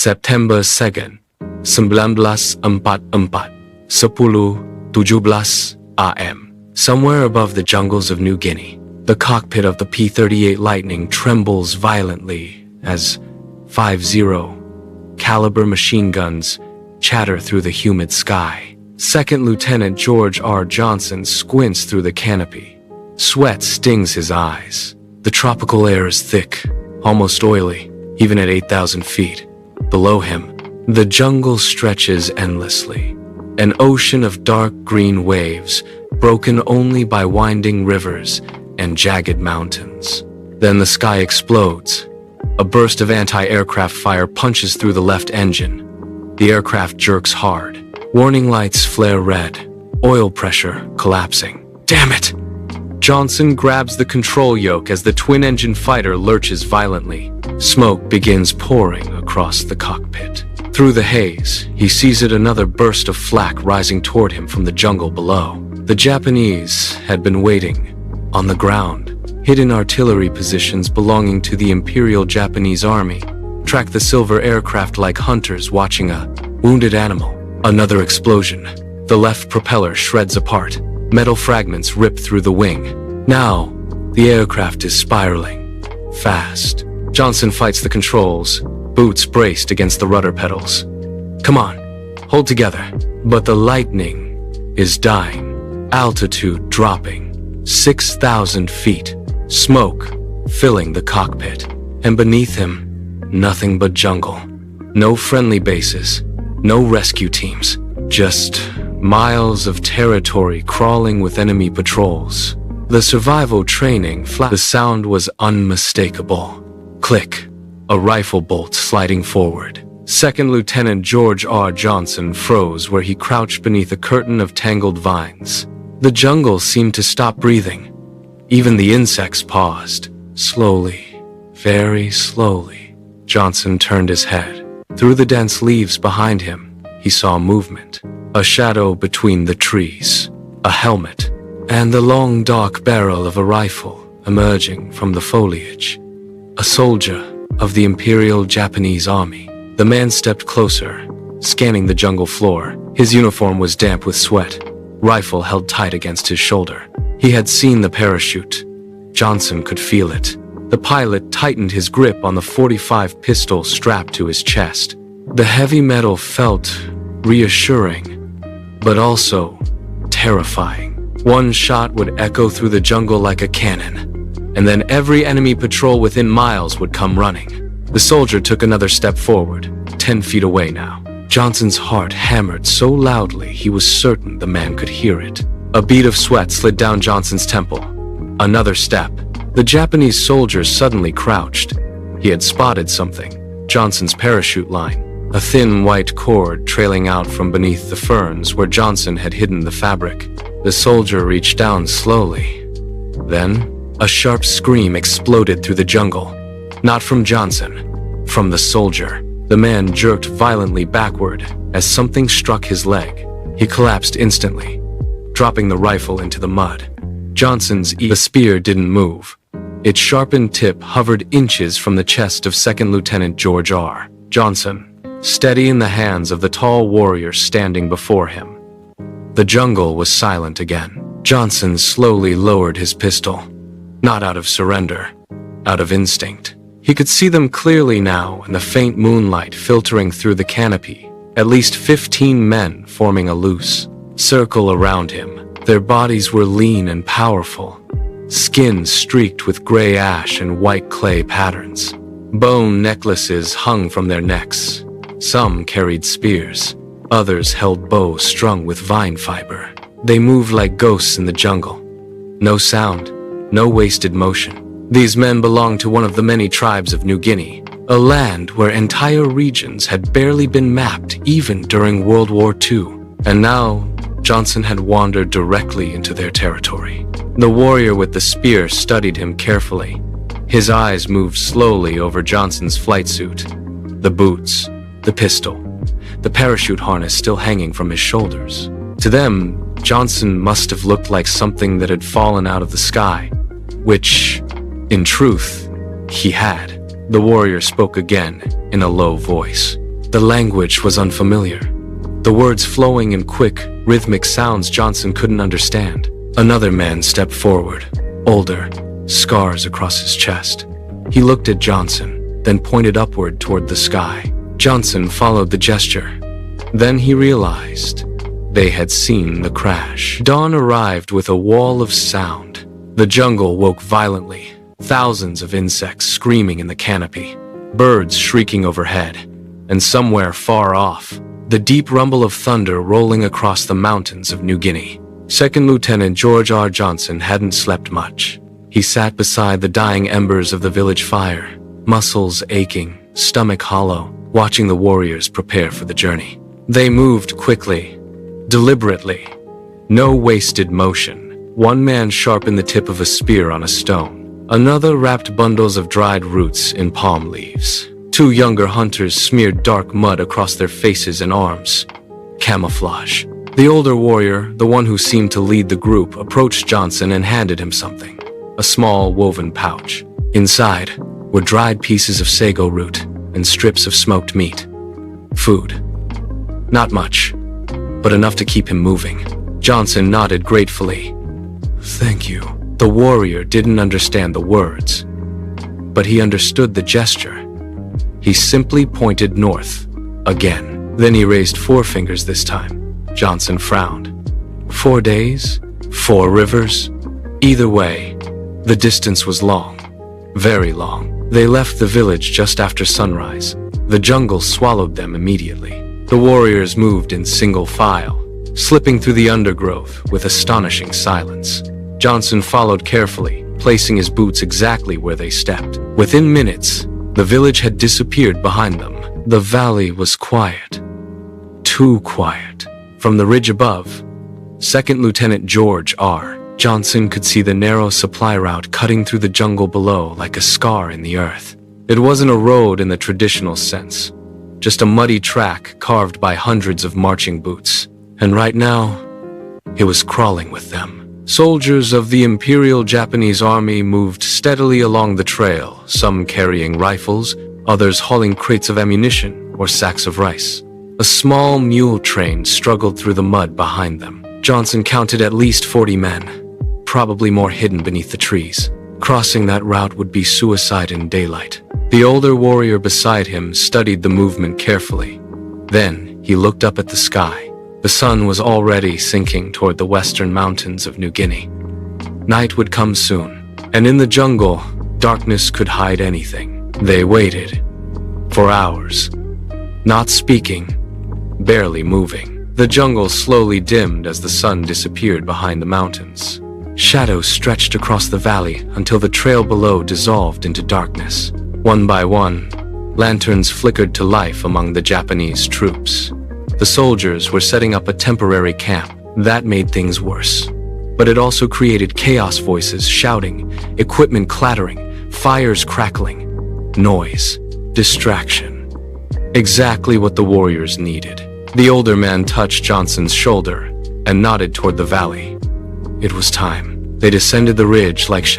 September 2nd, 1944, 10:17 AM. Somewhere above the jungles of New Guinea, the cockpit of the P-38 Lightning trembles violently as 50 caliber machine guns chatter through the humid sky. Second Lieutenant George R. Johnson squints through the canopy. Sweat stings his eyes. The tropical air is thick, almost oily, even at 8,000 feet. Below him, the jungle stretches endlessly, an ocean of dark green waves, broken only by winding rivers and jagged mountains. Then the sky explodes. A burst of anti-aircraft fire punches through the left engine. The aircraft jerks hard. Warning lights flare red. Oil pressure collapsing. Damn it! Johnson grabs the control yoke as the twin-engine fighter lurches violently. Smoke begins pouring across the cockpit. Through the haze, he sees another burst of flak rising toward him from the jungle below. The Japanese had been waiting, on the ground, hidden artillery positions belonging to the Imperial Japanese Army, track the silver aircraft like hunters watching a wounded animal. Another explosion. The left propeller shreds apart. Metal fragments rip through the wing. Now, the aircraft is spiraling. Fast. Johnson fights the controls, boots braced against the rudder pedals. Come on, hold together. But the Lightning is dying. Altitude dropping. 6,000 feet. Smoke filling the cockpit. And beneath him, nothing but jungle. No friendly bases. No rescue teams. Just miles of territory crawling with enemy patrols. The survival training the sound was unmistakable. Click. A rifle bolt sliding forward. Second Lieutenant George R. Johnson froze where he crouched beneath a curtain of tangled vines. The jungle seemed to stop breathing. Even the insects paused. Slowly, very slowly, Johnson turned his head. Through the dense leaves behind him, he saw movement. A shadow between the trees, a helmet, and the long dark barrel of a rifle emerging from the foliage. A soldier of the Imperial Japanese Army. The man stepped closer, scanning the jungle floor. His uniform was damp with sweat, rifle held tight against his shoulder. He had seen the parachute. Johnson could feel it. The pilot tightened his grip on the .45 pistol strapped to his chest. The heavy metal felt reassuring, but also terrifying. One shot would echo through the jungle like a cannon, and then every enemy patrol within miles would come running. The soldier took another step forward, 10 feet away now. Johnson's heart hammered so loudly he was certain the man could hear it. A bead of sweat slid down Johnson's temple. Another step. The Japanese soldier suddenly crouched. He had spotted something. Johnson's parachute line. A thin white cord trailing out from beneath the ferns where Johnson had hidden the fabric. The soldier reached down slowly. Then, a sharp scream exploded through the jungle. Not from Johnson, from the soldier. The man jerked violently backward as something struck his leg. He collapsed instantly, dropping the rifle into the mud. The spear didn't move. Its sharpened tip hovered inches from the chest of Second Lieutenant George R. Johnson, steady in the hands of the tall warrior standing before him. The jungle was silent again. Johnson slowly lowered his pistol, not out of surrender, out of instinct. He could see them clearly now in the faint moonlight filtering through the canopy. At least 15 men forming a loose circle around him. Their bodies were lean and powerful, skin streaked with gray ash and white clay patterns. Bone necklaces hung from their necks. Some carried spears. Others held bows strung with vine fiber. They moved like ghosts in the jungle. No sound, no wasted motion. These men belonged to one of the many tribes of New Guinea, a land where entire regions had barely been mapped even during World War II. And now, Johnson had wandered directly into their territory. The warrior with the spear studied him carefully. His eyes moved slowly over Johnson's flight suit. The boots, the pistol, the parachute harness still hanging from his shoulders. To them, Johnson must have looked like something that had fallen out of the sky, which, in truth, he had. The warrior spoke again in a low voice. The language was unfamiliar. The words flowing in quick, rhythmic sounds Johnson couldn't understand. Another man stepped forward, older, scars across his chest. He looked at Johnson, then pointed upward toward the sky. Johnson followed the gesture. Then he realized they had seen the crash. Dawn arrived with a wall of sound. The jungle woke violently, thousands of insects screaming in the canopy, birds shrieking overhead, and somewhere far off, the deep rumble of thunder rolling across the mountains of New Guinea. Second Lieutenant George R. Johnson hadn't slept much. He sat beside the dying embers of the village fire, muscles aching, stomach hollow, watching the warriors prepare for the journey. They moved quickly, deliberately. No wasted motion. One man sharpened the tip of a spear on a stone. Another wrapped bundles of dried roots in palm leaves. Two younger hunters smeared dark mud across their faces and arms. Camouflage. The older warrior, the one who seemed to lead the group, approached Johnson and handed him something. A small woven pouch. Inside were dried pieces of sago root and strips of smoked meat. Food. Not much, but enough to keep him moving. Johnson nodded gratefully. "Thank you." The warrior didn't understand the words, but he understood the gesture. He simply pointed north, again. Then he raised 4 fingers this time. Johnson frowned. 4 days? 4 rivers? Either way, the distance was long. Very long. They left the village just after sunrise. The jungle swallowed them immediately. The warriors moved in single file, slipping through the undergrowth with astonishing silence. Johnson followed carefully, placing his boots exactly where they stepped. Within minutes, the village had disappeared behind them. The valley was quiet. Too quiet. From the ridge above, Second Lieutenant George R. Johnson could see the narrow supply route cutting through the jungle below like a scar in the earth. It wasn't a road in the traditional sense, just a muddy track carved by hundreds of marching boots. And right now, it was crawling with them. Soldiers of the Imperial Japanese Army moved steadily along the trail, some carrying rifles, others hauling crates of ammunition or sacks of rice. A small mule train struggled through the mud behind them. Johnson counted at least 40 men, probably more hidden beneath the trees. Crossing that route would be suicide in daylight. The older warrior beside him studied the movement carefully. Then he looked up at the sky. The sun was already sinking toward the western mountains of New Guinea. Night would come soon, and in the jungle, darkness could hide anything. They waited for hours, not speaking, barely moving. The jungle slowly dimmed as the sun disappeared behind the mountains. Shadows stretched across the valley until the trail below dissolved into darkness. One by one, lanterns flickered to life among the Japanese troops. The soldiers were setting up a temporary camp. That made things worse. But it also created chaos, voices shouting, equipment clattering, fires crackling, noise, distraction. Exactly what the warriors needed. The older man touched Johnson's shoulder and nodded toward the valley. It was time. They descended the ridge like shadows.